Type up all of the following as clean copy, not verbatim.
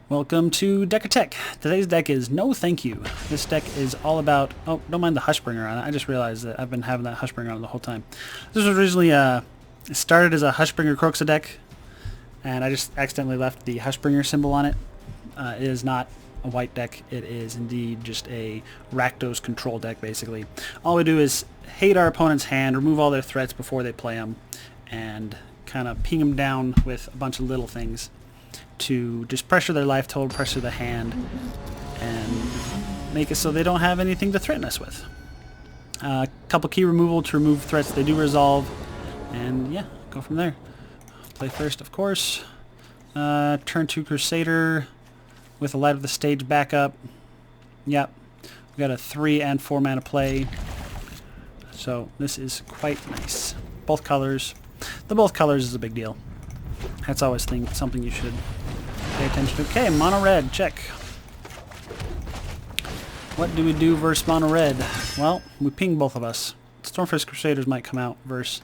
Welcome to Decker Tech. Today's deck is No Thank You. This deck is all about... Oh, don't mind the Hushbringer on it. I just realized that I've been having that Hushbringer on the whole time. This was originally... it started as a Hushbringer Croxa deck, and I just accidentally left the Hushbringer symbol on it. It is not a white deck. It is indeed just a Rakdos control deck, basically. All we do is hate our opponent's hand, remove all their threats before they play them, and kind of ping them down with a bunch of little things to just pressure their life total, pressure the hand, and make it so they don't have anything to threaten us with. A couple key removal to remove threats they do resolve, and yeah, go from there. Play first, of course. Turn 2 Crusader with a Light of the Stage backup. Yep, we got a 3 and 4 mana play, so this is quite nice. Both colors. The both colors is a big deal. That's always something you should pay attention to. Okay, mono red, check. What do we do versus mono red? Well, we ping both of us. Stormfist Crusaders might come out versus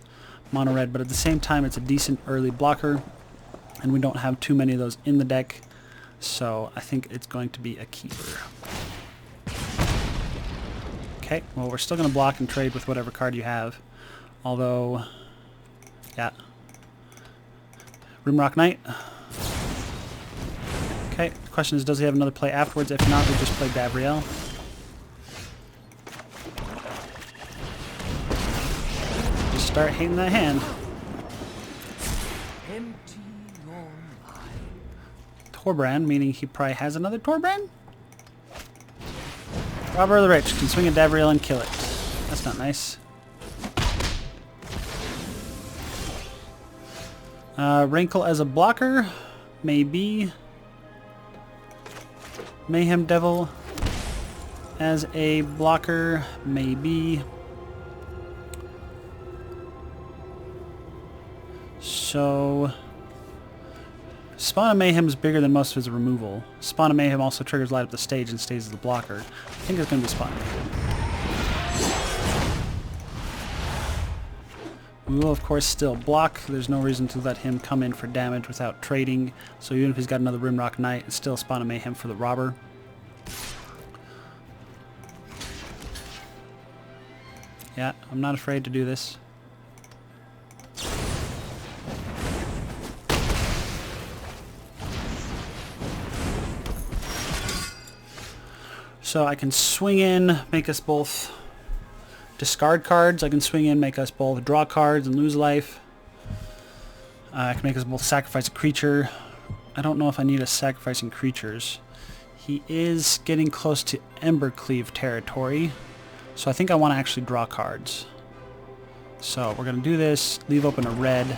mono red, but at the same time it's a decent early blocker, and we don't have too many of those in the deck, so I think it's going to be a keeper. Okay, well we're still going to block and trade with whatever card you have, although, yeah. Rimrock Knight. Okay, the question is, does he have another play afterwards? If not, we just play Gabrielle. Just start hating that hand. Torbrand, meaning he probably has another Torbrand? Robber of the Rich can swing a Gabrielle and kill it. That's not nice. Rankle as a blocker, maybe. Mayhem Devil as a blocker, maybe. So, Spawn of Mayhem is bigger than most of his removal. Spawn of Mayhem also triggers Light Up the Stage and stays as a blocker. I think it's going to be Spawn of Mayhem. We will, of course, still block. There's no reason to let him come in for damage without trading. So even if he's got another Rimrock Knight, it's still Spawn of Mayhem for the robber. Yeah, I'm not afraid to do this. So I can swing in, make us both discard cards. I can swing in, make us both draw cards and lose life. I can make us both sacrifice a creature. I don't know if I need us sacrificing creatures. He is getting close to Embercleave territory, so I think I want to actually draw cards. So we're going to do this, leave open a red,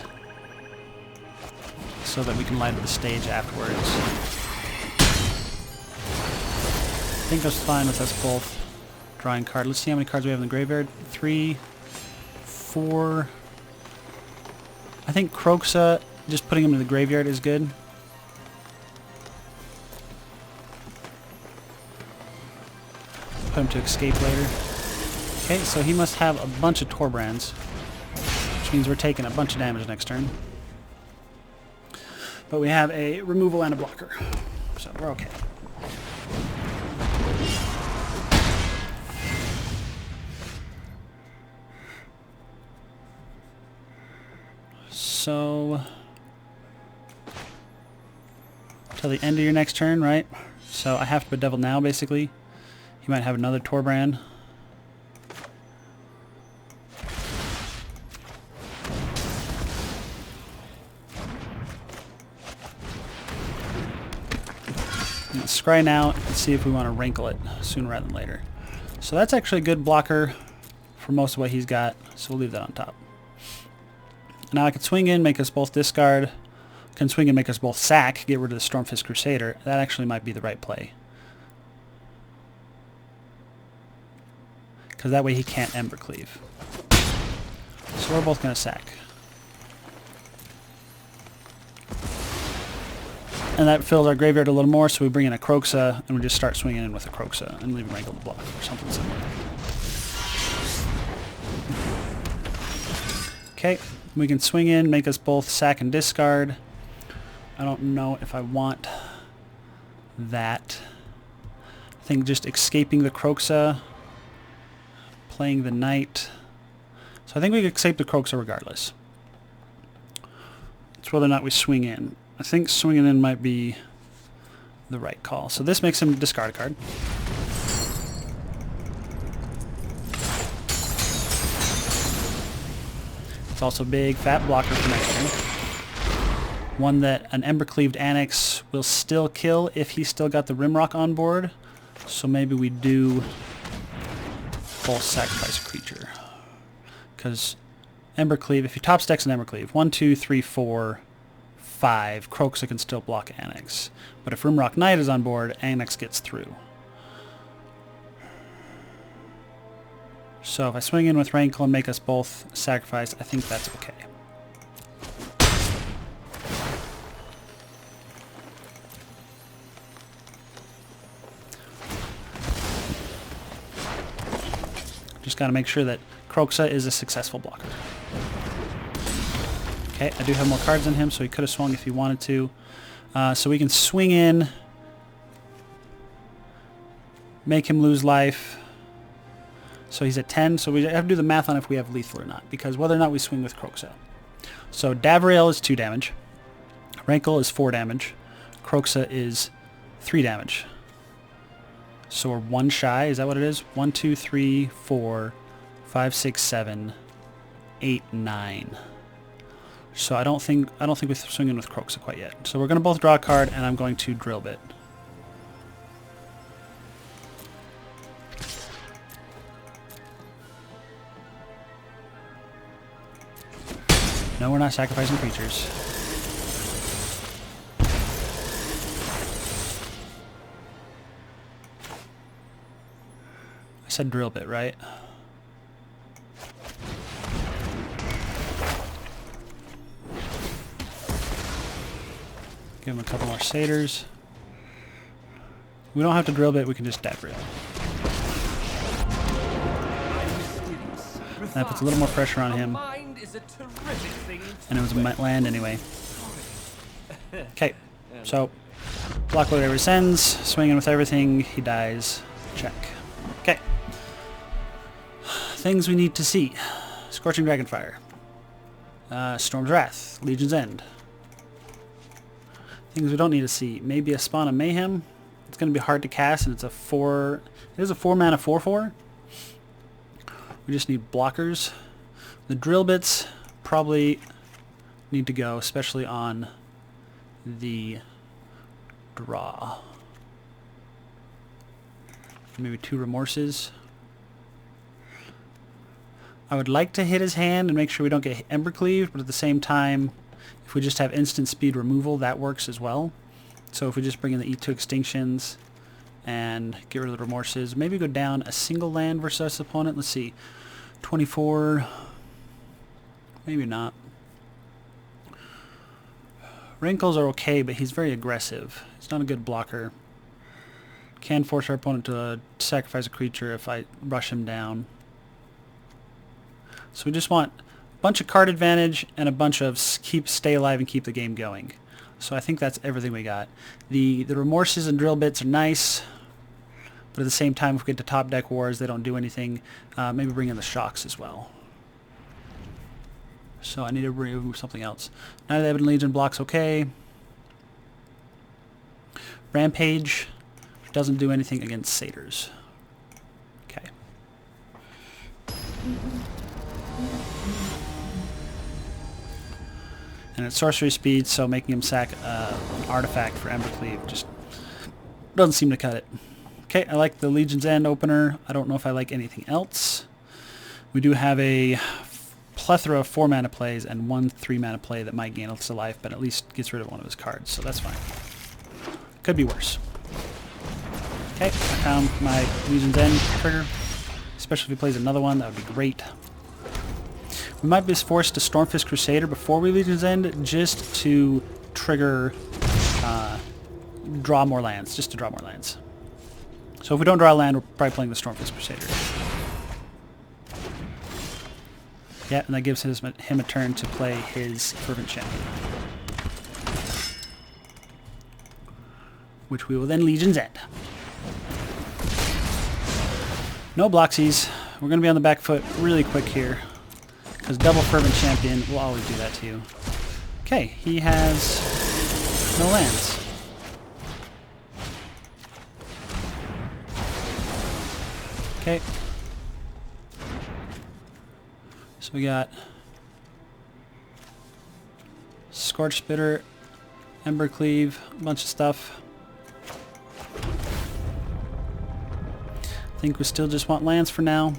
so that we can light up the stage afterwards. I think that's fine with us both drawing card. Let's see how many cards we have in the graveyard. 3, 4. I think Croxa, just putting him in the graveyard is good. Put him to escape later. Okay, so he must have a bunch of Torbrands, which means we're taking a bunch of damage next turn. But we have a removal and a blocker, so we're okay. So, till the end of your next turn, right? So I have to bedevil now, basically. He might have another Torbrand. Let's scry now and see if we want to rankle it sooner rather than later. So that's actually a good blocker for most of what he's got, so we'll leave that on top. Now I can swing in, make us both discard. Can swing and make us both sack, get rid of the Stormfist Crusader. That actually might be the right play, because that way he can't Embercleave. So we're both going to sack. And that fills our graveyard a little more, so we bring in a Croxa, and we just start swinging in with a Croxa, and leave him Rankle to block, or something similar. Okay. We can swing in, make us both sack and discard. I don't know if I want that. I think just escaping the Kroxa, playing the knight. So I think we could escape the Kroxa regardless. It's whether or not we swing in. I think swinging in might be the right call. So this makes him discard a card. It's also a big fat blocker for next turn. One that an Embercleaved Annex will still kill if he's still got the Rimrock on board. So maybe we do both sacrifice a creature. Because Embercleave, if he top stacks an Embercleave, 1, 2, 3, 4, 5, Kroxa can still block Annex. But if Rimrock Knight is on board, Annex gets through. So if I swing in with Rankle and make us both sacrifice, I think that's okay. Just got to make sure that Kroxa is a successful blocker. Okay, I do have more cards than him, so he could have swung if he wanted to. So we can swing in, make him lose life. So he's at 10, so we have to do the math on if we have lethal or not, because whether or not we swing with Kroxa. So Davriel is 2 damage, Rankle is 4 damage, Kroxa is 3 damage. So we're 1 shy, is that what it is? 1, 2, 3, 4, 5, 6, 7, 8, 9. So I don't think we're swinging with Kroxa quite yet. So we're going to both draw a card, and I'm going to Drill Bit. No, we're not sacrificing creatures. I said Drill Bit, right? Give him a couple more satyrs. We don't have to Drill Bit, we can just Davriel. That puts a little more pressure on him. And it was a land anyway. Okay, so block whatever he sends, swinging with everything, he dies, check. Okay. Things we need to see. Scorching Dragonfire. Storm's Wrath, Legion's End. Things we don't need to see. Maybe a Spawn of Mayhem. It's going to be hard to cast, and it's a 4... It is a 4-mana 4/4. We just need blockers. The Drill Bits probably need to go, especially on the draw. Maybe 2 Remorses. I would like to hit his hand and make sure we don't get Embercleaved, but at the same time, if we just have instant speed removal, that works as well. So if we just bring in the E2 Extinctions and get rid of the Remorses, maybe go down a single land versus this opponent. Let's see, 24, maybe not. Wrinkles are okay, but he's very aggressive. He's not a good blocker. Can force our opponent to sacrifice a creature if I rush him down. So we just want a bunch of card advantage and a bunch of stay alive and keep the game going. So I think that's everything we got. The Remorses and Drill Bits are nice, but at the same time, if we get to top deck wars, they don't do anything. Maybe bring in the Shocks as well. So I need to remove something else. Night of the Ebon Legion blocks okay. Rampage doesn't do anything against Satyrs. Okay. And it's sorcery speed, so making him sack an artifact for Embercleave just doesn't seem to cut it. Okay, I like the Legion's End opener. I don't know if I like anything else. We do have a plethora of 4-mana plays and 1 3-mana play that might gain us a life, but at least gets rid of one of his cards, so that's fine. Could be worse. Okay, I found my Legion's End trigger. Especially if he plays another one, that would be great. We might be forced to Stormfist Crusader before we Legion's End just to trigger, draw more lands, just to draw more lands. So if we don't draw a land, we're probably playing the Stormfist Crusader. Yeah, and that gives him a turn to play his Fervent Champion. which we will then Legion's End. No Bloxies. We're going to be on the back foot really quick here, because double Fervent Champion will always do that to you. Okay, he has no lands. Okay. So we got Scorch Spitter, Ember Cleave, a bunch of stuff. I think we still just want lands for now.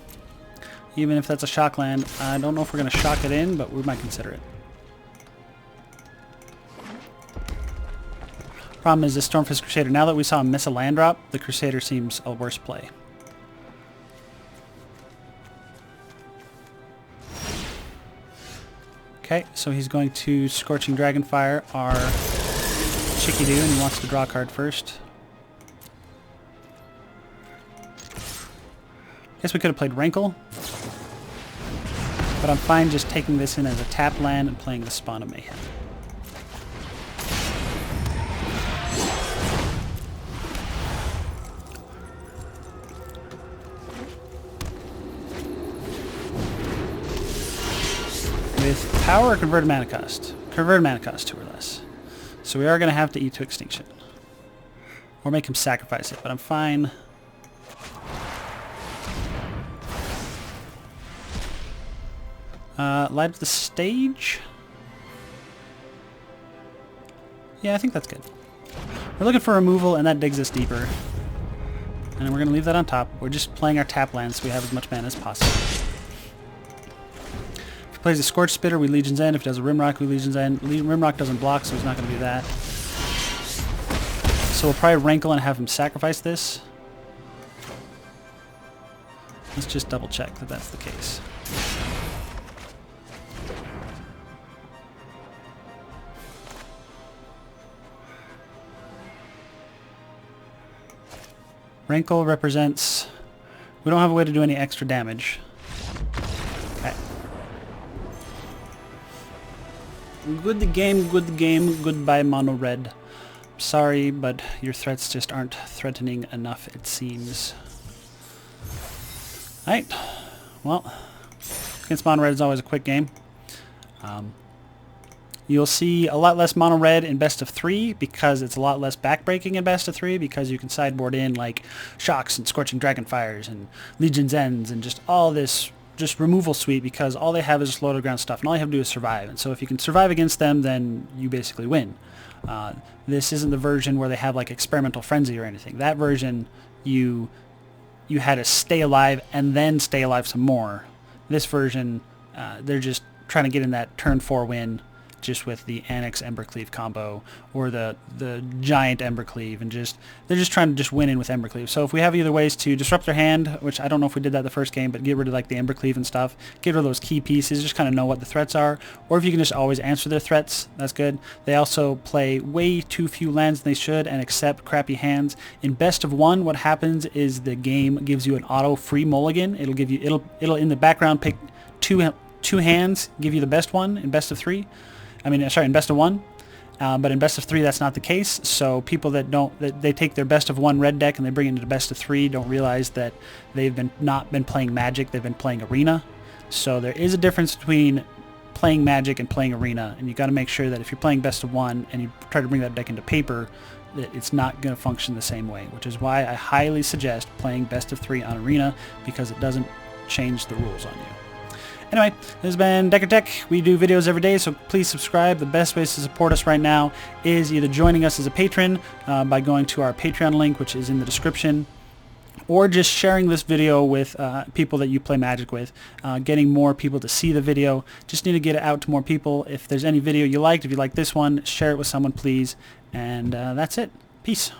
Even if that's a shock land, I don't know if we're going to shock it in, but we might consider it. Problem is this Stormfist Crusader, now that we saw him miss a land drop, the Crusader seems a worse play. Okay, so he's going to Scorching Dragonfire our Chicky-Doo, and he wants to draw a card first. Guess we could have played Rankle, but I'm fine just taking this in as a tap land and playing the Spawn of Mayhem. With power or converted mana cost? Converted mana cost 2 or less. So we are going to have to eat to extinction. Or make him sacrifice it, but I'm fine. Light up the stage? Yeah, I think that's good. We're looking for removal, and that digs us deeper. And we're going to leave that on top. We're just playing our tap lands so we have as much mana as possible. If he plays a Scorch Spitter, we Legion's End. If he does a Rimrock, we Legion's End. Rimrock doesn't block, so he's not going to do that. So we'll probably Rankle and have him sacrifice this. Let's just double check that that's the case. Rankle represents... We don't have a way to do any extra damage. Okay. Good game, goodbye mono red. Sorry, but your threats just aren't threatening enough, it seems. Alright. Well, against mono red is always a quick game. You'll see a lot less mono red in best of 3 because it's a lot less backbreaking in best of 3 because you can sideboard in like Shocks and Scorching Dragonfires and Legion's Ends and just all this just removal suite because all they have is just low to the ground stuff and all you have to do is survive. And so if you can survive against them, then you basically win. This isn't the version where they have like Experimental Frenzy or anything. That version you had to stay alive and then stay alive some more. This version, they're just trying to get in that turn 4 win just with the Annex Embercleave combo or the giant Embercleave, and they're just trying to just win in with Embercleave. So if we have either ways to disrupt their hand, which I don't know if we did that the first game, but get rid of like the Embercleave and stuff, get rid of those key pieces, just kind of know what the threats are, or if you can just always answer their threats, that's good. They also play way too few lands than they should and accept crappy hands. In best of 1, what happens is the game gives you an auto free mulligan. It'll give you it'll in the background pick two hands, give you the best one in best of 3. In best of 1, but in best of 3 that's not the case. So people that they take their best of 1 red deck and they bring it into best of 3 don't realize that they've not been playing Magic, they've been playing Arena. So there is a difference between playing Magic and playing Arena, and you got to make sure that if you're playing best of 1 and you try to bring that deck into paper, that it's not going to function the same way, which is why I highly suggest playing best of 3 on Arena, because it doesn't change the rules on you. Anyway, this has been Decker Tech. We do videos every day, so please subscribe. The best ways to support us right now is either joining us as a patron by going to our Patreon link, which is in the description, or just sharing this video with people that you play Magic with, getting more people to see the video. Just need to get it out to more people. If there's any video you liked, if you like this one, share it with someone, please. And that's it. Peace.